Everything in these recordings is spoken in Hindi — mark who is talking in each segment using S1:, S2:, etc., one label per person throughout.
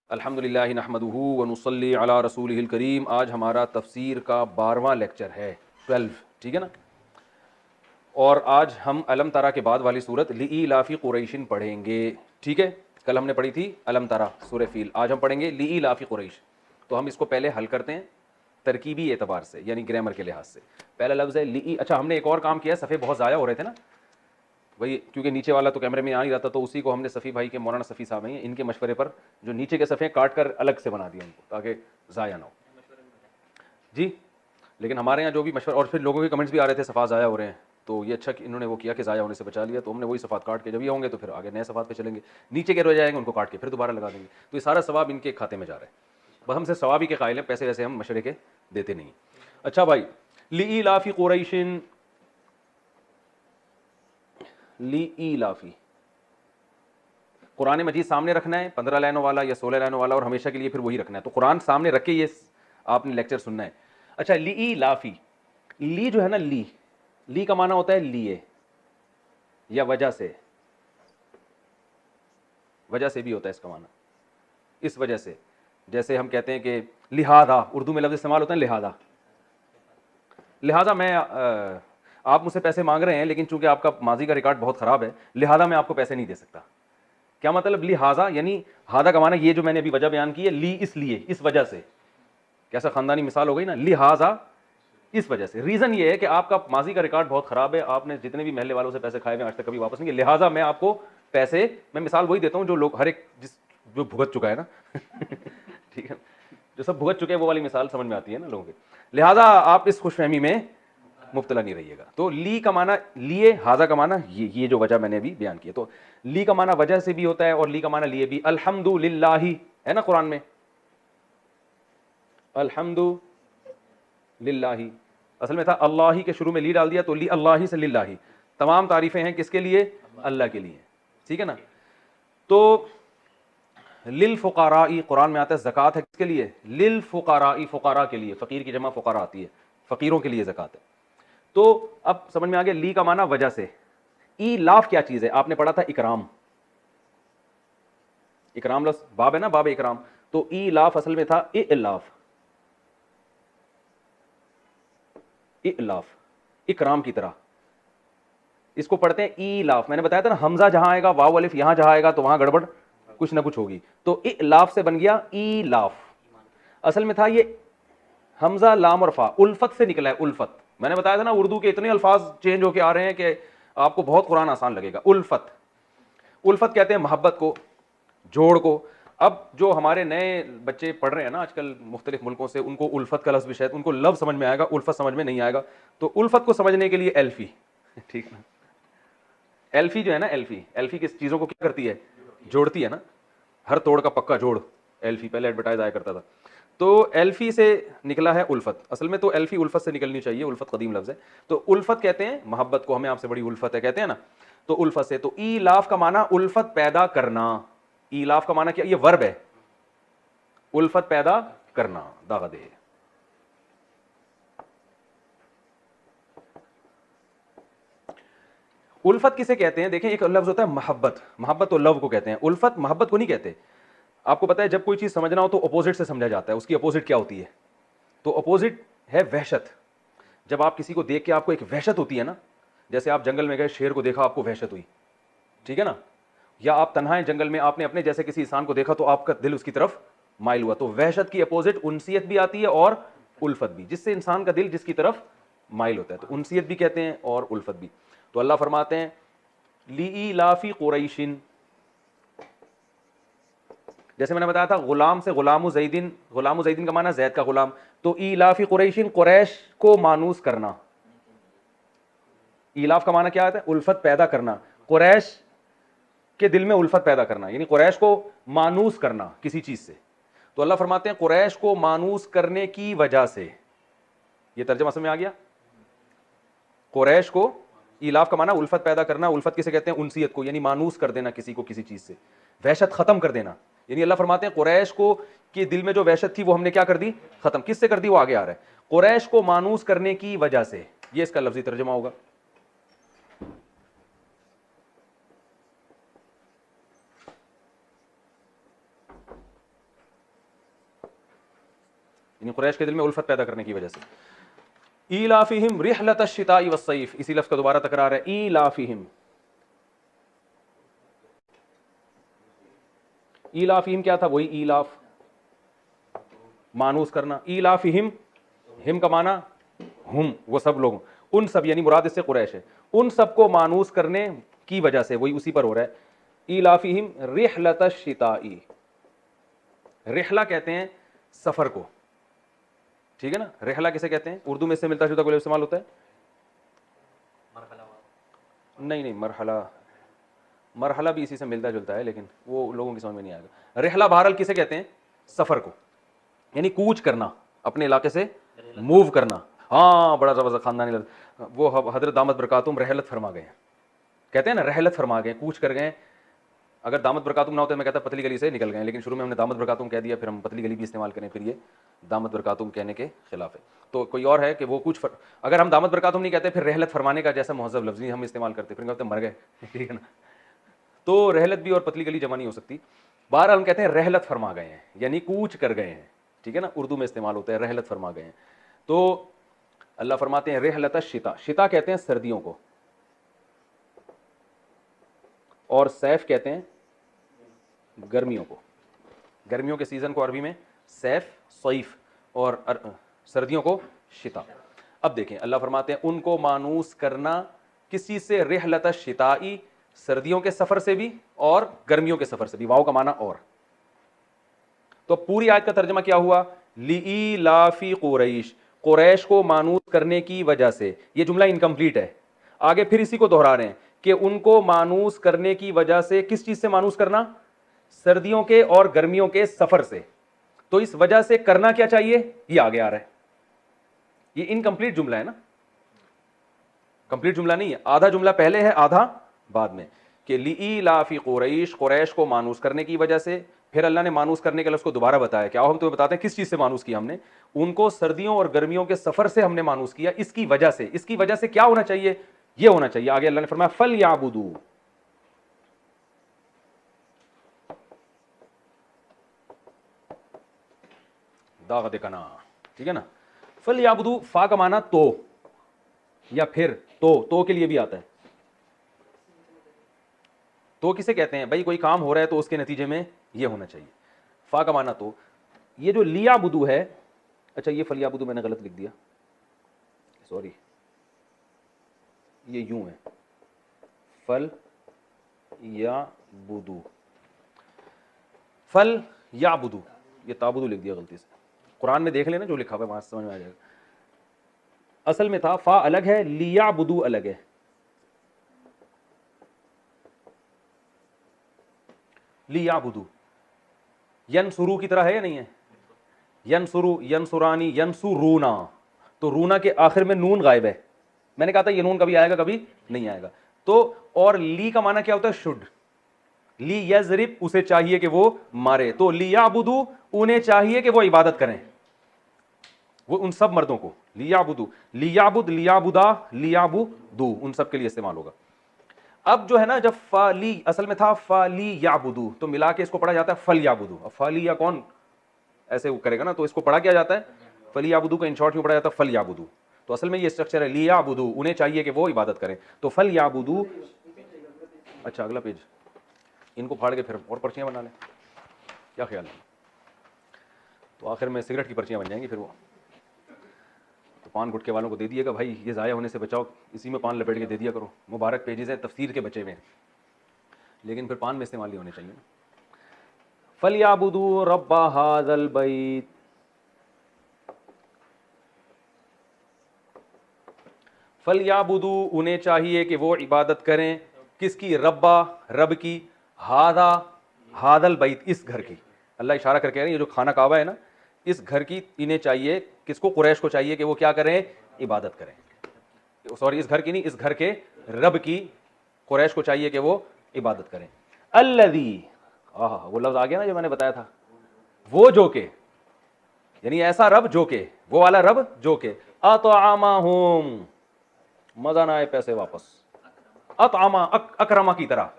S1: अल्हम्दुलिल्लाहि नहमदुहु व नुसल्ली अला रसूलिहिल करीम। आज हमारा तफसीर का 12वां लेक्चर है, 12, ठीक है ना। और आज हम अलम तरा के बाद वाली सूरत लिईलाफी कुरैशिन पढ़ेंगे, ठीक है। कल हमने पढ़ी थी अलम तरा सूरह फील, आज हम पढ़ेंगे लिईलाफी कुरैश। तो हम इसको पहले हल करते हैं तरकीबी एतबार से, यानी ग्रामर के लिहाज से। पहला लफ्ज़ है ली। अच्छा, हमने एक और काम किया, सफ़े बहुत ज़ाया हो रहे थे ना वही, क्योंकि नीचे वाला तो कैमरे में आ नहीं रहा था, तो उसी को हमने सफ़ी भाई के, मौलाना सफ़ी साहब हैं, इनके मशवरे पर जो नीचे के सफ़े काट कर अलग से बना दिया उनको, ताकि ज़ाया ना हो जी। लेकिन हमारे यहाँ जो भी मशवरा, और फिर लोगों के कमेंट्स भी आ रहे थे सफ़ा ज़ाया हो रहे हैं, तो ये अच्छा कि इन्होंने वो किया कि ज़ाया होने से बचा लिया। तो हमने वही सफ़ात काट के, जब ये होंगे तो फिर आगे नए सफ़ात पे चलेंगे, नीचे के रह जाएंगे उनको काट के फिर दोबारा लगा देंगे। तो ये सारा सवाब इनके खाते में जा रहा है। बस हमसे सवाब ही के कायल हैं, पैसे वैसे हम मशवरे के देते नहीं। अच्छा भाई, लिईलाफी कुरैशिन, लिईलाफी कुरान मजीद सामने रखना है, 15 लाइनों वाला या 16 लाइनों वाला, और हमेशा के लिए फिर वही रखना है। तो कुरान सामने रख के ये आपने लेक्चर सुनना है। अच्छा, लिईलाफी, ली जो है ना, ली का माना होता है लिए या वजह से, वजह से भी होता है इसका माना, इस वजह से। जैसे हम कहते हैं कि लिहाजा, उर्दू में लफ्ज़ इस्तेमाल होता है लिहाजा। लिहाजा मैं आप मुझसे पैसे मांग रहे हैं, लेकिन चूंकि आपका माजी का रिकॉर्ड बहुत ख़राब है, लिहाजा मैं आपको पैसे नहीं दे सकता। क्या मतलब लिहाजा, यानी हादा का माना ये जो मैंने अभी वजह बयान की है, ली इसलिए, इस वजह से। कैसा खानदानी मिसाल हो गई ना, लिहाजा इस वजह से। रीज़न ये है कि आपका माजी का रिकॉर्ड बहुत ख़राब है, आपने जितने भी महल्ले वालों से पैसे खाए हुए आज तक कभी वापस नहीं किए, लिहाजा मैं आपको पैसे, मैं मिसाल वही देता हूँ जो लोग, हर एक जो भुगत चुका है ना ठीक है, जो सब भुगत चुके हैं वो वाली मिसाल समझ में आती है ना लोगों के। लिहाजा आप इस खुशफहमी में मुब्तला नहीं रहिएगा। तो ली का माना लिए, हाजा का माना ये जो वजह मैंने अभी बयान की है। तो ली का माना वजह से भी होता है और ली का माना लिए भी। अल्हम्दुलिल्लाही है ना कुरान में, अल्हम्दुलिल्लाही असल में था अल्लाह ही के शुरू में ली डाल दिया, तो ली अल्लाह से लिल्लाही। तमाम तारीफें हैं किसके लिए? अल्लाह के लिए, ठीक है ना। तो लिल फुकाराई कुरान में आता है, ज़कात है किसके लिए? लिल फुकाराई, फुकारा के लिए, फ़कीर की जमा फुकारा आती है, फ़कीरों के लिए ज़कात है। तो अब समझ में आ गया ली का माना वजह से। ई लाफ क्या चीज है? आपने पढ़ा था इकराम, इकराम लफ्ज़ बाब है ना, बाब इकराम। तो ई लाफ असल में था इलाफ, इलाफ, इकराम की तरह। इसको पढ़ते हैं ई लाफ। मैंने बताया था ना, हमजा जहां आएगा, वाव अलिफ यहां जहां आएगा, तो वहां गड़बड़ कुछ ना कुछ होगी। तो इलाफ से बन गया ई लाफ। असल में था ये हमजा लाम और फा, उल्फत से निकला है, उल्फत। मैंने बताया था ना, उर्दू के इतने अल्फाज चेंज होके आ रहे हैं कि आपको बहुत कुरान आसान लगेगा। उल्फत, उल्फत कहते हैं मोहब्बत को, जोड़ को। अब जो हमारे नए बच्चे पढ़ रहे हैं ना आजकल मुख्तलिफ मुल्कों से, उनको उल्फत का लफ्ज़ भी शायद उनको लफ्ज़ समझ में आएगा, उल्फत समझ में नहीं आएगा। तो उल्फत को समझने के लिए एल्फी ठीक ना, एल्फी जो है ना, एल्फी, एल्फी किस चीज़ों को क्या करती है? जोड़ती है ना, हर तोड़ का पक्का जोड़। एल्फी पहले एडवर्टाइज आया करता था। तो एल्फी से निकला है उल्फत। असल में तो एल्फी उल्फत से निकलनी चाहिए, उल्फत कदीम लफ्ज़ है। तो उल्फत कहते हैं मोहब्बत को, हमें आपसे बड़ी उल्फत है कहते हैं ना, तो उल्फत से। तो ई लाफ का माना उल्फत पैदा करना। इलाफ का माना क्या? ये वर्ब है, उल्फत पैदा करना, दागा दे। उल्फत किसे कहते हैं? देखें, एक लफ्ज होता है मोहब्बत, मोहब्बत तो लव को कहते हैं, उल्फत मोहब्बत को नहीं कहते। आपको पता है, जब कोई चीज समझना हो तो अपोजिट से समझा जाता है। उसकी अपोजिट क्या होती है? तो अपोजिट है वहशत। जब आप किसी को देख के आपको एक वहशत होती है ना, जैसे आप जंगल में गए, शेर को देखा, आपको वहशत हुई, ठीक है ना। या आप तन्हा हैं जंगल में, आपने अपने जैसे किसी इंसान को देखा तो आपका दिल उसकी तरफ माइल हुआ। तो वहशत की अपोजिट उनसियत भी आती है और उल्फत भी, जिससे इंसान का दिल जिसकी तरफ माइल होता है, तो उनसियत भी कहते हैं और उल्फत भी। तो अल्लाह फरमाते हैं लीलाफी कुरैशिन, जैसे मैंने बताया था गुलाम से गुलामु जैदिन, गुलामु जैदिन का माना जैद का गुलाम। तो इलाफी कुरैशिन, कुरैश को मानूस करना। इलाफ का माना क्या आता है? उल्फत पैदा करना, कुरैश के दिल में उल्फत पैदा करना, यानी कुरैश को मानूस करना किसी चीज से। तो अल्लाह फरमाते हैं कुरैश को मानूस करने की वजह से। यह तर्जुमा समझ में आ गया? कुरैश को, इलाफ का माना उल्फत पैदा करना। उल्फत किसे कहते हैं? उनसियत को, यानी मानूस कर देना किसी को किसी चीज से, वहशत खत्म कर देना। यानी अल्लाह फरमाते हैं कुरैश को के दिल में जो वहशत थी वो हमने क्या कर दी? खत्म। किससे कर दी? वो आगे आ रहा है, कुरैश को मानूस करने की वजह से। ये इसका लफ्जी तर्जुमा होगा। यानी कुरैश के दिल में उल्फत पैदा करने की वजह से। ईलाफिहिम रिहलत अश्शिताई वस्सैफ, इसी लफ्ज का दोबारा तकरार है, ईलाफिहिम। ईलाफिहिम क्या था? वही ईलाफ, मानूस करना। ईलाफिहिम, हिम का माना हुम, वो सब लोग, उन सब, यानी मुराद इससे कुरैश है, उन सबको मानूस करने की वजह से, वही उसी पर हो रहा है। ईलाफिहिम रिहलत अश्शिताई, रिहला कहते हैं सफर को, ठीक है ना। रिहला किसे कहते हैं? उर्दू में इससे मिलता जुलता कोई इस्तेमाल होता है? नहीं, मरहला, मरहला भी इसी से मिलता जुलता है, लेकिन वो लोगों की समझ में नहीं आएगा। रिहला बहरहाल किसे कहते हैं? सफर को, यानी कूच करना, अपने इलाके से मूव करना। हाँ, बड़ा जबरदस्त खानदानी लफ्ज़, वो हजरत दामद बरकातुम रहलत फरमा गए, कहते हैं ना, रहलत फरमा गए, कूच कर गए। अगर दामद बरकातुम ना होते मैं कहता पतली गली से निकल गए, लेकिन शुरू में हमने दामद बरकातुम कह दिया, फिर हम पतली गली भी इस्तेमाल करें, फिर ये दामद बरकातुम कहने के खिलाफ है। तो कोई और है कि वो कुछ अगर हम दामद बरकातुम नहीं कहते, फिर रहलत फरमाने का जैसा मुहज़्ज़ब लफ्ज़ नहीं हम इस्तेमाल करते, फिर कहते मर गए, ठीक है ना। तो रहलत भी और पतली गली जमा नहीं हो सकती। बहरहाल हम कहते हैं रहलत फरमा गए हैं, यानी कूच कर गए हैं, ठीक है ना, उर्दू में इस्तेमाल होता है रहलत फरमा गए हैं। तो अल्लाह फरमाते हैं रहलत शिता, शिता कहते हैं सर्दियों को, और सैफ कहते हैं गर्मियों को। गर्मियों के सीजन को अरबी में सैफ, सईफ, और सर्दियों को शिता। अब देखें, अल्लाह फरमाते हैं उनको मानूस करना किस चीज से? रहलत शिताई, सर्दियों के सफर से भी और गर्मियों के सफर से भी, वाव का माना और। तो पूरी आयत का तर्जमा क्या हुआ? लीलाफी कुरैश, कुरैश को मानूस करने की वजह से। ये जुमला इनकम्प्लीट है, आगे फिर इसी को दोहरा रहे हैं कि उनको मानूस करने की वजह से, किस चीज से मानूस करना? सर्दियों के और गर्मियों के सफर से। तो इस वजह से करना क्या चाहिए? ये आगे आ रहा है, ये इनकम्प्लीट जुमला है ना, कंप्लीट जुमला नहीं है, आधा जुमला पहले है आधा बाद में, कि लीलाफी कुरैश, कुरैश को मानूस करने की वजह से। फिर अल्लाह ने मानूस करने के लिए उसको दोबारा बताया, क्या हम तुम्हें बताते हैं किस चीज से मानूस किया हमने? उनको सर्दियों और गर्मियों के सफर से हमने मानूस किया, इसकी वजह से। इसकी वजह से क्या होना चाहिए? ये होना चाहिए। आगे अल्लाह ने फरमाया फल याबुदू, दागद कना, ठीक है ना। फल याबुदू, फा का माना तो, या फिर तो के लिए भी आता है। तो किसे कहते हैं भाई? कोई काम हो रहा है तो उसके नतीजे में ये होना चाहिए, फा का माना तो। ये जो लिया बुदू है, अच्छा ये फलिया बुदू मैंने गलत लिख दिया, सॉरी, ये यूं है, फल या बुदू, फल या बुदू, ये ताबुदू लिख दिया गलती से। कुरान में देख लेना जो लिखा हुआ है, वहां समझ में आ जाएगा। असल में था फा अलग है, लिया बुदू अलग है। लियाबुदू यनसुरू की तरह है या नहीं है? यनसुरू, यनसुरानी, यनसुरूना, तो रूना के आखिर में नून गायब है। मैंने कहा था ये नून कभी आएगा कभी नहीं आएगा। तो और ली का माना क्या होता है? शुड। ली यजरिब, उसे चाहिए कि वो मारे। तो लियाबुदू, उन्हें चाहिए कि वो इबादत करें, वो उन सब मर्दों को। लियाबुदू, लियाबुद, लियाबुदा, लियाबुदू, उन सब के लिए इस्तेमाल होगा। अब जो है ना, जब फाली असल में था फाली याबुदू, तो मिला के इसको पढ़ा जाता है फल याबुदू। अब फाली या कौन ऐसे करेगा ना, तो इसको पढ़ा क्या जाता है? फली याबुदू का इन शॉर्ट में पढ़ा जाता है फल याबुदू। तो असल में ये स्ट्रक्चर है, लियाबुदू, उन्हें चाहिए कि वो इबादत करें, तो फल याबुदू। अच्छा अगला पेज, इनको फाड़ के फिर और पर्चियां बना लें, क्या ख्याल है? तो आखिर में सिगरेट की पर्चियां बन जाएंगी फिर वो। तो पान गुटके वालों को दे दिएगा भाई, ये ज़ाया होने से बचाओ, इसी में पान लपेट के दे दिया करो। मुबारक पेजेस हैं तफसीर के बचे हुए, लेकिन फिर पान में इस्तेमाल नहीं होने चाहिए। फलयाबुदू रब्बा हाज़ल बैत, फलयाबुदू, उन्हें चाहिए कि वो इबादत करें, किसकी? रब्बा, रब की, हादा, हादल बैत, इस घर की। अल्लाह इशारा करके कह रहे हैं ये जो खाना काबा है ना, इस घर की इन्हें चाहिए, किसको? कुरैश को चाहिए कि वो क्या करें? इबादत करें। सॉरी, इस घर की नहीं, इस घर के रब की कुरैश को चाहिए कि वो इबादत करें। अल्लज़ी, वो लफ्ज आ गया ना जो मैंने बताया था, वो जो के, यानी ऐसा रब जो के, वो वाला रब जो के, अतआमाहुम, मजा ना आए पैसे वापस, अतआमा, अकरमा की तरह,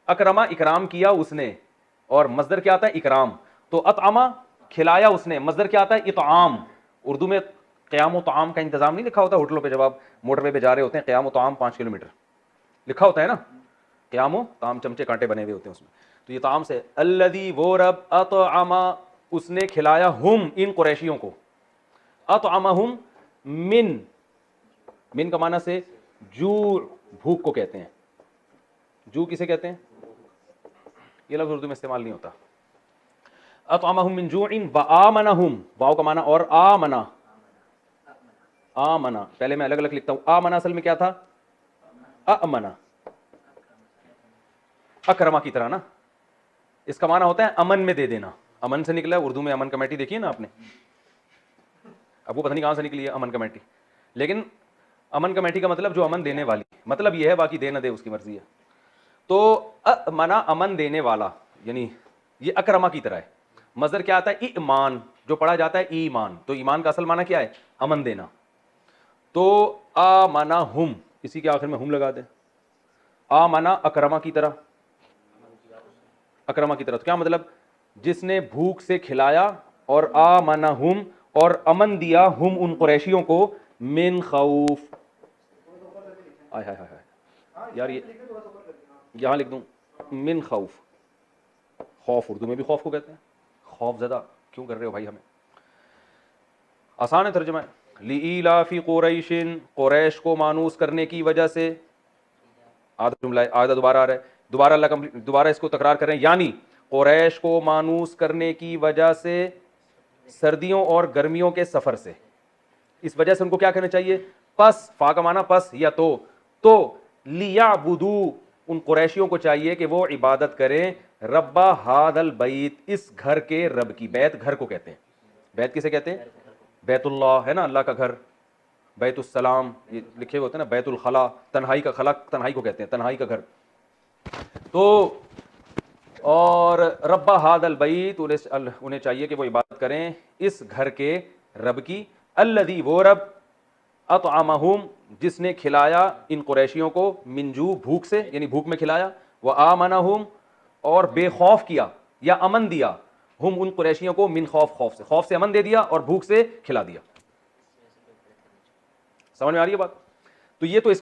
S1: अकरमा इकराम किया उसने, और मजदर क्या आता है? इकराम। तो अतआमा खिलाया उसने, मजदर क्या आता है, इताम। उर्दू में क़याम व ताम का इंतजाम नहीं लिखा होता होटलों पे, जब आप मोटरवे पे जा रहे होते हैं, क़याम व ताम 5 किलोमीटर लिखा होता है ना, क़याम व ताम चमचे कांटे बने हुए होते हैं उसमें। तो ये ताम से अल्लज़ी वो रब अतअमा उसने खिलाया हुम इन कुरैशियों को, अतअमहुम मिन का माना से जू भूख को कहते हैं। जू किसे कहते हैं, ये लफ्ज़ उर्दू में इस्तेमाल नहीं होता। अतअमहुम मिन जूइन व आमनहुम, वाव का माना और आमना, आमना पहले मैं अलग अलग लिखता हूं, आमना असल में क्या था, अमना, अकरमा की तरह ना, इसका माना होता है अमन में दे देना, अमन से निकला है उर्दू में, अमन कमेटी देखी है ना आपने, अब वो पता नहीं कहां से निकली है अमन कमेटी, लेकिन अमन कमेटी का मतलब जो अमन देने वाली, मतलब ये है, बाकी दे ना दे उसकी मर्जी है। तो अमना अमन देने वाला, यानी ये अकरमा की तरह है। मजदर क्या आता है, ईमान, जो पढ़ा जाता है ईमान, तो ईमान का असल माना क्या है, अमन देना। तो आमना हुम, इसी के आखिर में हुम लगा दे, आमना अकरमा की तरह, अकरमा की तरह, तो क्या मतलब, जिसने भूख से खिलाया, और आमना हुम और अमन दिया, हुम उन कुरैशियों को, मिन खौफ, आय हाय हाय हाय यार, ये यहां लिख दूं, मिन खौफ, खौफ उर्दू में भी खौफ को कहते हैं, खौफ ज़दा क्यों कर रहे हो भाई हमें, आसान है तर्जुमा है, लीलाफी कुरैशिन, कुरैश को मानूस करने की वजह से, आधा जुमला है, आधा दोबारा आ रहा है, दोबारा अल्लाह कंप्लीट, दोबारा इसको तकरार कर रहे हैं, यानी कुरैश को मानूस करने की वजह से, सर्दियों और गर्मियों के सफर से, इस वजह से उनको क्या करना चाहिए, पस, फा का माना पस या तो लियाबुदू, उन कुरैशियों को चाहिए कि वो इबादत करें, रब्बा हादल बैत, इस घर के रब की, बैत घर को कहते हैं, बैत किसे कहते हैं, बैतुल्लाह है ना, अल्लाह का घर, बैतुस्सलाम ये लिखे हुए होते हैं ना, बैतुल खला, तन्हाई का खला, तन्हाई को कहते हैं, तन्हाई का घर। तो और रब्बा हादल बैत, उन्हें चाहिए कि वो इबादत करें इस घर के रब की, अल्लज़ी वो रब, अतअमहुम जिसने खिलाया इन कुरैशियों को, मिनजू भूख से, यानी भूख में खिलाया, व आमनहुम और बेखौफ किया या अमन दिया, हुम उन कुरैशियों को, मिन खौफ, खौफ से अमन दे दिया और भूख से खिला दिया। समझ में आ रही है बात। तो ये तो